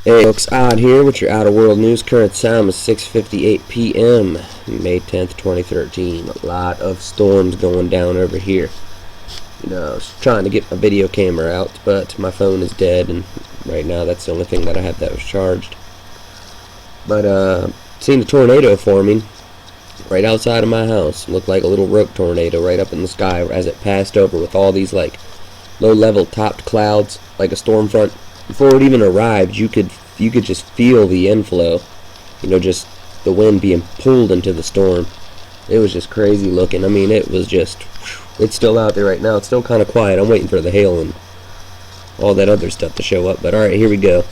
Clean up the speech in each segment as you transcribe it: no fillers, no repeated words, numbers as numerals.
Hey folks, Odd here with your Outer World News. Current time is 6:58 p.m. May 10th, 2013. A lot of storms going down over here. I was trying to get my video camera out, but my phone is dead, and right now that's the only thing that I have that was charged. But seen a tornado forming right outside of my house. Looked like a little rogue tornado right up in the sky as it passed over with all these like low-level topped clouds, like a storm front. Before it even arrived, you could just feel the inflow, just the wind being pulled into the storm. It was just crazy looking. I mean, it was just, it's still out there right now. It's still kind of quiet. I'm waiting for the hail and all that other stuff to show up. But alright, here we go.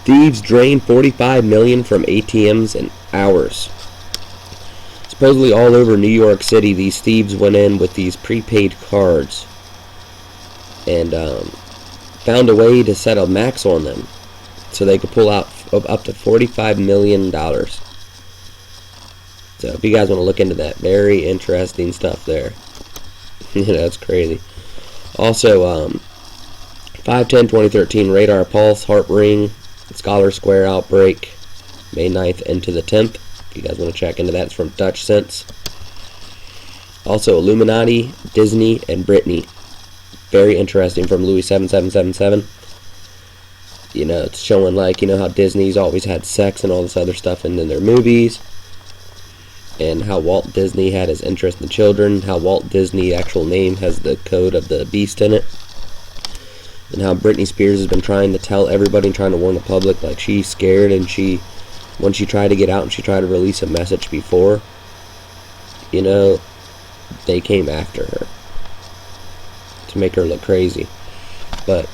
Thieves drained $45 million from ATMs in hours. Supposedly all over New York City, these thieves went in with these prepaid cards and found a way to set a max on them so they could pull out up to $45 million. So if you guys want to look into that, very interesting stuff there. That's crazy. Also, 5/10/2013, radar pulse, HAARP ring, Scalar Square outbreak, May 9th into the 10th. If you guys want to check into that, it's from Dutch Sense. Also, Illuminati, Disney, and BRITNEY. Very interesting from Louis 7777. It's showing like, how Disney's always had sex and all this other stuff in their movies. And how Walt Disney had his interest in children. How Walt Disney, actual name, has the code of the beast in it. And how Britney Spears has been trying to tell everybody and trying to warn the public, like she's scared, and when she tried to get out and she tried to release a message before, they came after her to make her look crazy. But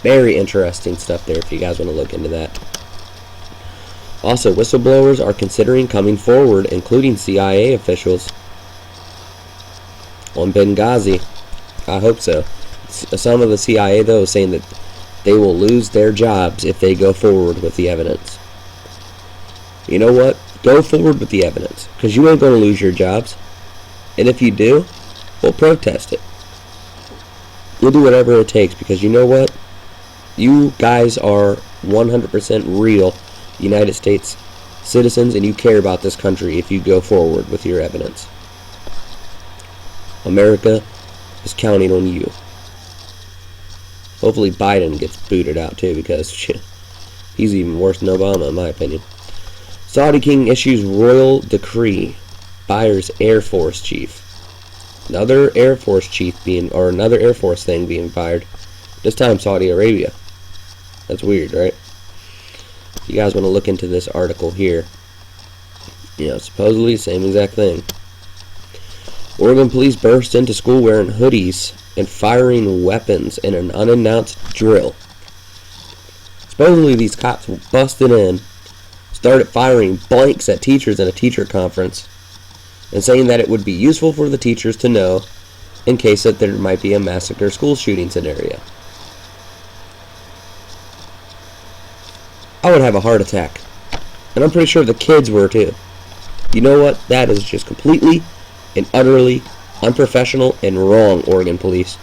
very interesting stuff there if you guys want to look into that. Also, whistleblowers are considering coming forward, including CIA officials, on Benghazi. I hope so. Some of the CIA, though, is saying that they will lose their jobs if they go forward with the evidence. You know what? Go forward with the evidence, because you ain't going to lose your jobs. And if you do, we'll protest it. We'll do whatever it takes, because you know what? You guys are 100% real United States citizens, and you care about this country if you go forward with your evidence. America is counting on you. Hopefully Biden gets booted out too, because he's even worse than Obama in my opinion. Saudi king issues royal decree, fires Air Force chief. Another Air Force chief another Air Force thing being fired. This time Saudi Arabia. That's weird, right? You guys want to look into this article here. Supposedly same exact thing. Oregon police burst into school wearing hoodies and firing weapons in an unannounced drill. Supposedly these cops busted in, started firing blanks at teachers in a teacher conference, and saying that it would be useful for the teachers to know in case that there might be a massacre school shooting scenario. I would have a heart attack. And I'm pretty sure the kids were too. You know what? That is just completely and utterly unprofessional and wrong, Oregon police.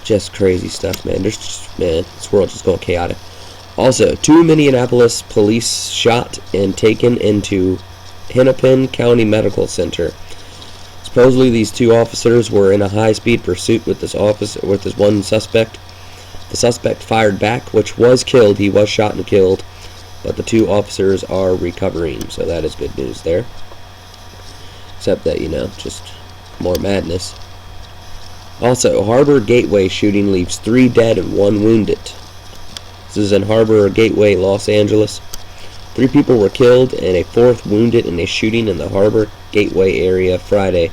Just crazy stuff, man. This world just going chaotic. Also, 2 Minneapolis police shot and taken into Hennepin County Medical Center. Supposedly, these 2 officers were in a high-speed pursuit with this one suspect. The suspect fired back, which was killed. He was shot and killed, but the 2 officers are recovering, so that is good news there. Except that, just more madness. Also, Harbor Gateway shooting leaves 3 dead and 1 wounded. This is in Harbor Gateway, Los Angeles. 3 people were killed and a 4th wounded in a shooting in the Harbor Gateway area Friday.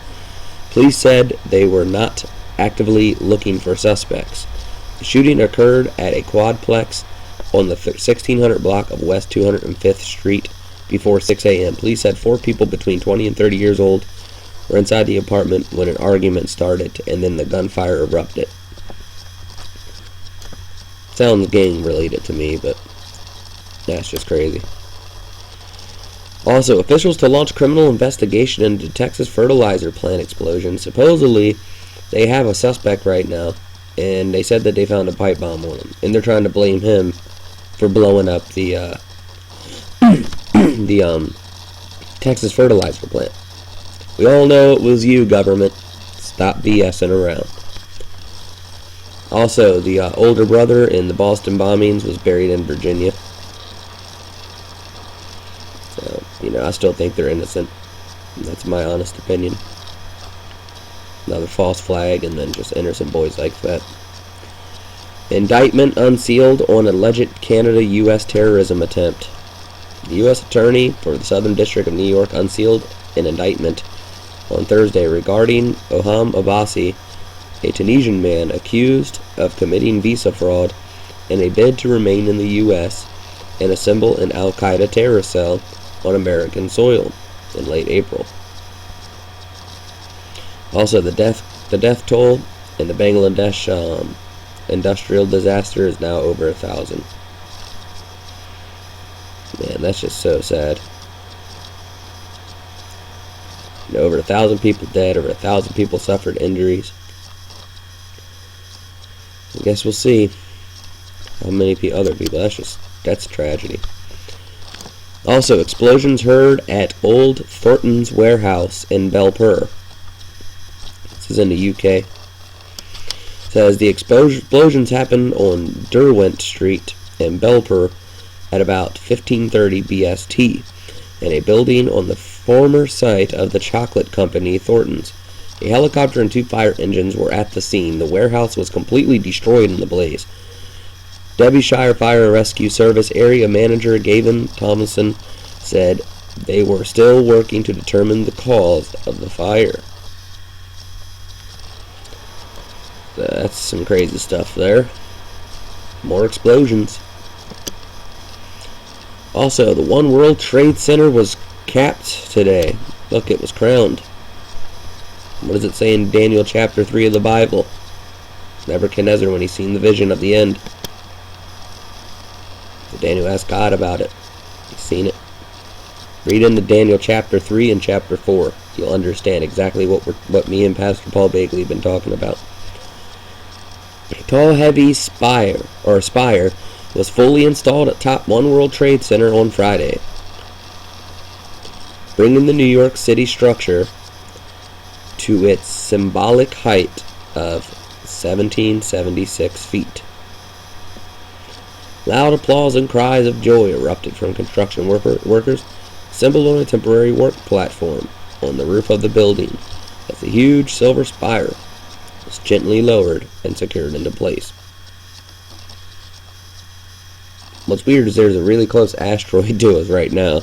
Police said they were not actively looking for suspects. The shooting occurred at a quadplex on the 1600 block of West 205th Street before 6 a.m. Police said 4 people between 20 and 30 years old were inside the apartment when an argument started, and then the gunfire erupted. Sounds gang related to me, but that's just crazy. Also, officials to launch criminal investigation into Texas fertilizer plant explosion. Supposedly, they have a suspect right now and they said that they found a pipe bomb on him, and they're trying to blame him for blowing up the the Texas fertilizer plant. We all know it was you, government. Stop BSing around. Also, the older brother in the Boston bombings was buried in Virginia. So, I still think they're innocent. That's my honest opinion. Another false flag, and then just innocent boys like that. Indictment unsealed on alleged Canada-U.S. terrorism attempt. The U.S. Attorney for the Southern District of New York unsealed an indictment on Thursday regarding Oham Abbasi, a Tunisian man accused of committing visa fraud in a bid to remain in the U.S. and assemble an al-Qaeda terrorist cell on American soil in late April. Also, the death toll in the Bangladesh industrial disaster is now over 1,000. Man, that's just so sad. Over 1,000 people dead, over 1,000 people suffered injuries. I guess we'll see how many other people. That's tragedy. Also, explosions heard at Old Thornton's warehouse in Belper. This is in the UK. It says the explosions happened on Derwent Street in Belper at about 15:30 BST in a building on the former site of the chocolate company Thornton's. A helicopter and 2 fire engines were at the scene. The warehouse was completely destroyed in the blaze. Derbyshire Fire and Rescue Service area manager Gavin Thomason said they were still working to determine the cause of the fire. That's some crazy stuff there. More explosions. Also, the One World Trade Center was capped today. Look, it was crowned. What does it say in Daniel chapter 3 of the Bible? Nebuchadnezzar, when he seen the vision of the end. So Daniel asked God about it. He's seen it. Read into Daniel chapter 3 and chapter 4. You'll understand exactly what me and Pastor Paul Bagley have been talking about. A tall, heavy spire was fully installed at top One World Trade Center on Friday, bringing the New York City structure to its symbolic height of 1,776 feet. Loud applause and cries of joy erupted from construction workers assembled on a temporary work platform on the roof of the building as the huge silver spire was gently lowered and secured into place. What's weird is there's a really close asteroid to us right now.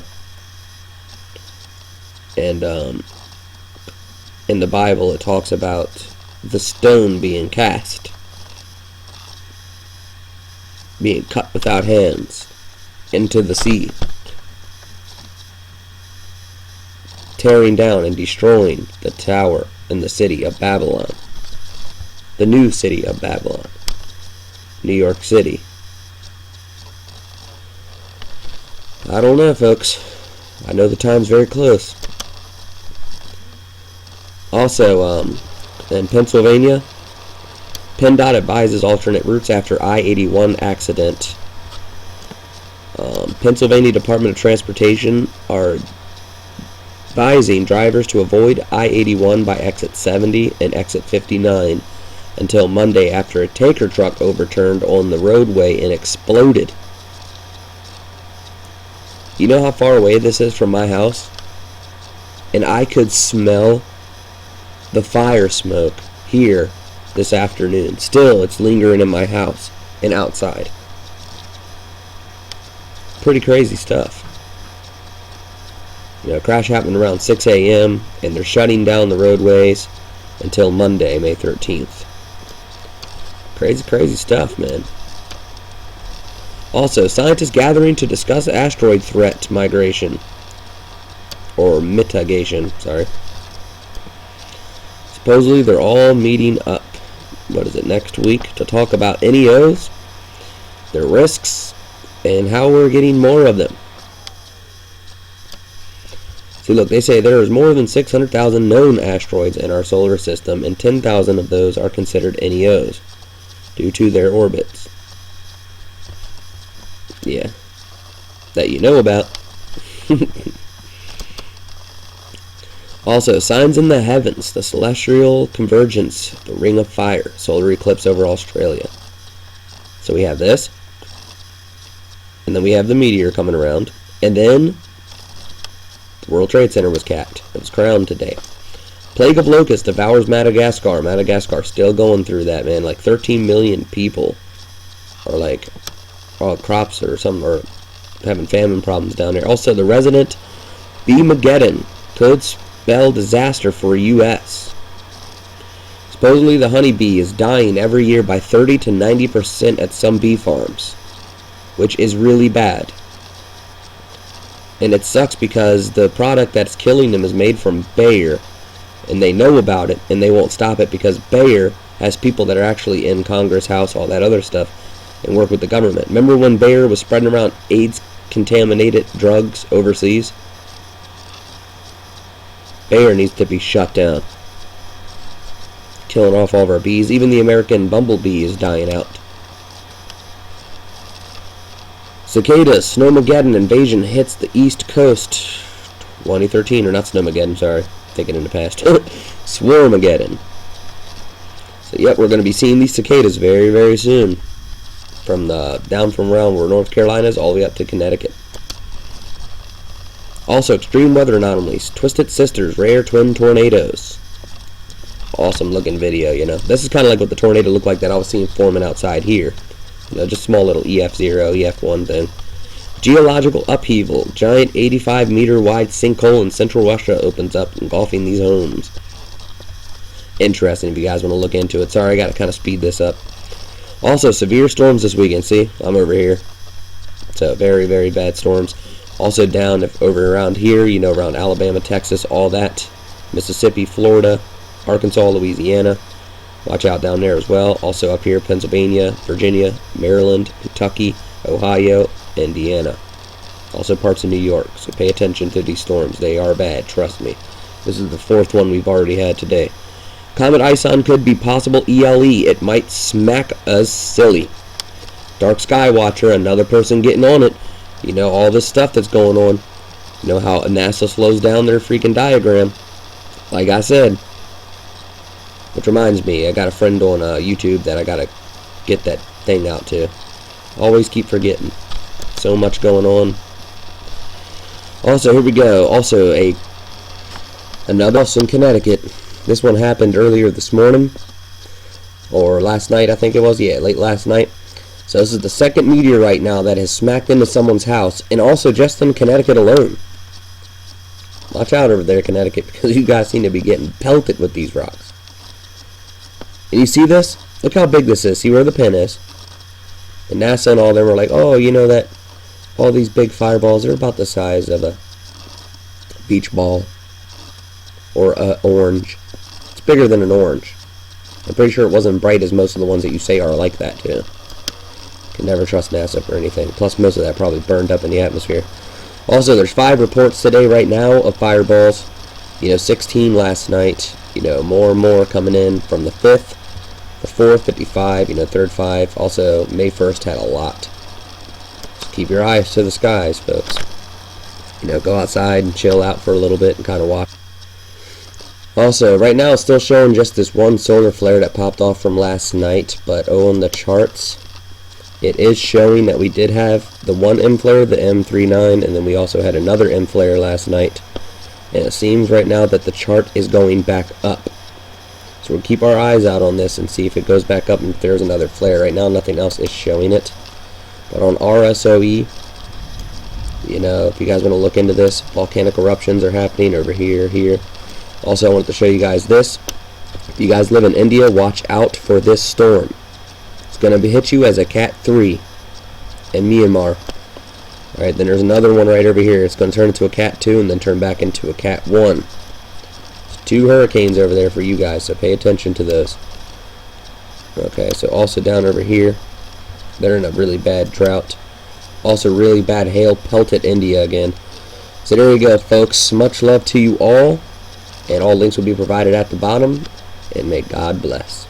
And in the Bible it talks about the stone being cast, being cut without hands into the sea, tearing down and destroying the tower in the city of Babylon, the new city of Babylon, New York City. I don't know, folks. I know the time's very close. Also, in Pennsylvania, PennDOT advises alternate routes after I-81 accident. Pennsylvania Department of Transportation are advising drivers to avoid I-81 by exit 70 and exit 59 until Monday after a tanker truck overturned on the roadway and exploded. You know how far away this is from my house? And I could smell the fire smoke here this afternoon. Still, it's lingering in my house and outside. Pretty crazy stuff. Crash happened around 6 a.m. and they're shutting down the roadways until Monday, May 13th. Crazy stuff, man. Also, scientists gathering to discuss asteroid threat migration. Or mitigation, sorry. Supposedly, they're all meeting up, next week, to talk about NEOs, their risks, and how we're getting more of them. See, look, they say there is more than 600,000 known asteroids in our solar system, and 10,000 of those are considered NEOs. due to their orbits. Yeah. That you know about. Also, signs in the heavens, the celestial convergence, the ring of fire, solar eclipse over Australia. So we have this, and then we have the meteor coming around, and then the World Trade Center was capped. It was crowned today. Plague of locusts devours Madagascar. Madagascar still going through that, man. Like 13 million people are like, crops or something, or having famine problems down there. Also, the resident Beemageddon could spell disaster for U.S. Supposedly, the honeybee is dying every year by 30 to 90% at some bee farms, which is really bad. And it sucks because the product that's killing them is made from Bayer, and they know about it, and they won't stop it because Bayer has people that are actually in Congress, House, all that other stuff, and work with the government. Remember when Bayer was spreading around AIDS-contaminated drugs overseas? Bayer needs to be shut down. Killing off all of our bees. Even the American bumblebee is dying out. CICADAS, Snowmageddon invasion hits the East Coast. 2013, or not Snowmageddon, sorry. Thinking in the past. SWARMAGEDDON. So, yep, we're going to be seeing these cicadas very, very soon. Down from around where North Carolina is all the way up to Connecticut. Also, extreme weather anomalies. Twisted Sisters, rare twin tornadoes. Awesome looking video, you know. This is kind of like what the tornado looked like that I was seeing forming outside here. You know, just small little EF0, EF1 thing. Geological upheaval. Giant 85-meter wide sinkhole in central Russia opens up, engulfing these homes. Interesting if you guys want to look into it. Sorry, I got to kind of speed this up. Also, severe storms this weekend. See, I'm over here. So, very, very bad storms. Also down over around here, you know, around Alabama, Texas, all that. Mississippi, Florida, Arkansas, Louisiana. Watch out down there as well. Also up here, Pennsylvania, Virginia, Maryland, Kentucky, Ohio, Indiana. Also parts of New York. So pay attention to these storms. They are bad, trust me. This is the fourth one we've already had today. Comet Ison could be possible ELE. It might smack us silly. Dark Sky Watcher, another person getting on it. You know, all this stuff that's going on. You know how NASA slows down their freaking diagram. Like I said. Which reminds me, I got a friend on YouTube that I gotta get that thing out to. Always keep forgetting. So much going on. Also, here we go. Also, another house in Connecticut. This one happened earlier this morning. Or last night, I think it was. Yeah, late last night. So this is the second meteorite now that has smacked into someone's house, and also just in Connecticut alone. Watch out over there, Connecticut, because you guys seem to be getting pelted with these rocks. And you see this? Look how big this is. See where the pin is? And NASA and all them were like, oh, you know that all these big fireballs are about the size of a beach ball or an orange. It's bigger than an orange. I'm pretty sure it wasn't bright as most of the ones that you say are like that, too. Can never trust NASA for anything. Plus, most of that probably burned up in the atmosphere. Also, there's 5 reports today right now of fireballs. You know, 16 last night. You know, more and more coming in from the 5th, the 4th, 55, you know, 3rd 5. Also, May 1st had a lot. So keep your eyes to the skies, folks. You know, go outside and chill out for a little bit and kind of watch. Also, right now it's still showing just this one solar flare that popped off from last night, but on the charts, it is showing that we did have the one M flare, the M39, and then we also had another M flare last night. And it seems right now that the chart is going back up. So we'll keep our eyes out on this and see if it goes back up and if there's another flare. Right now, nothing else is showing it. But on RSOE, you know, if you guys want to look into this, volcanic eruptions are happening over here, here. Also, I wanted to show you guys this. If you guys live in India, watch out for this storm. It's going to hit you as a Cat 3 in Myanmar. Alright, then there's another one right over here. It's going to turn into a Cat 2 and then turn back into a Cat 1. There's 2 hurricanes over there for you guys, so pay attention to those. Okay, so also down over here, they're in a really bad drought. Also really bad hail pelted India again. So there you go, folks. Much love to you all. And all links will be provided at the bottom. And may God bless.